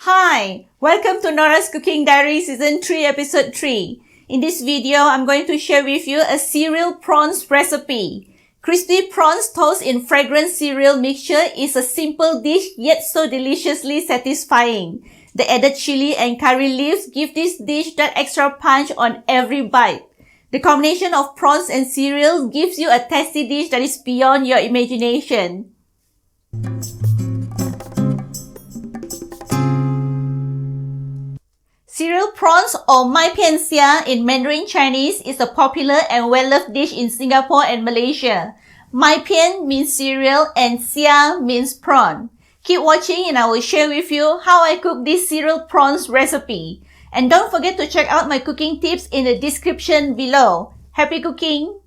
Hi! Welcome to Norah's Cooking Diary Season 3 Episode 3. In this video, I'm going to share with you a cereal prawns recipe. Crispy prawns tossed in fragrant cereal mixture is a simple dish yet so deliciously satisfying. The added chili and curry leaves give this dish that extra punch on every bite. The combination of prawns and cereal gives you a tasty dish that is beyond your imagination. Cereal prawns or Màipiàn in Mandarin Chinese is a popular and well-loved dish in Singapore and Malaysia. Màipiàn means cereal and xia means prawn. Keep watching and I will share with you how I cook this cereal prawns recipe. And don't forget to check out my cooking tips in the description below. Happy cooking!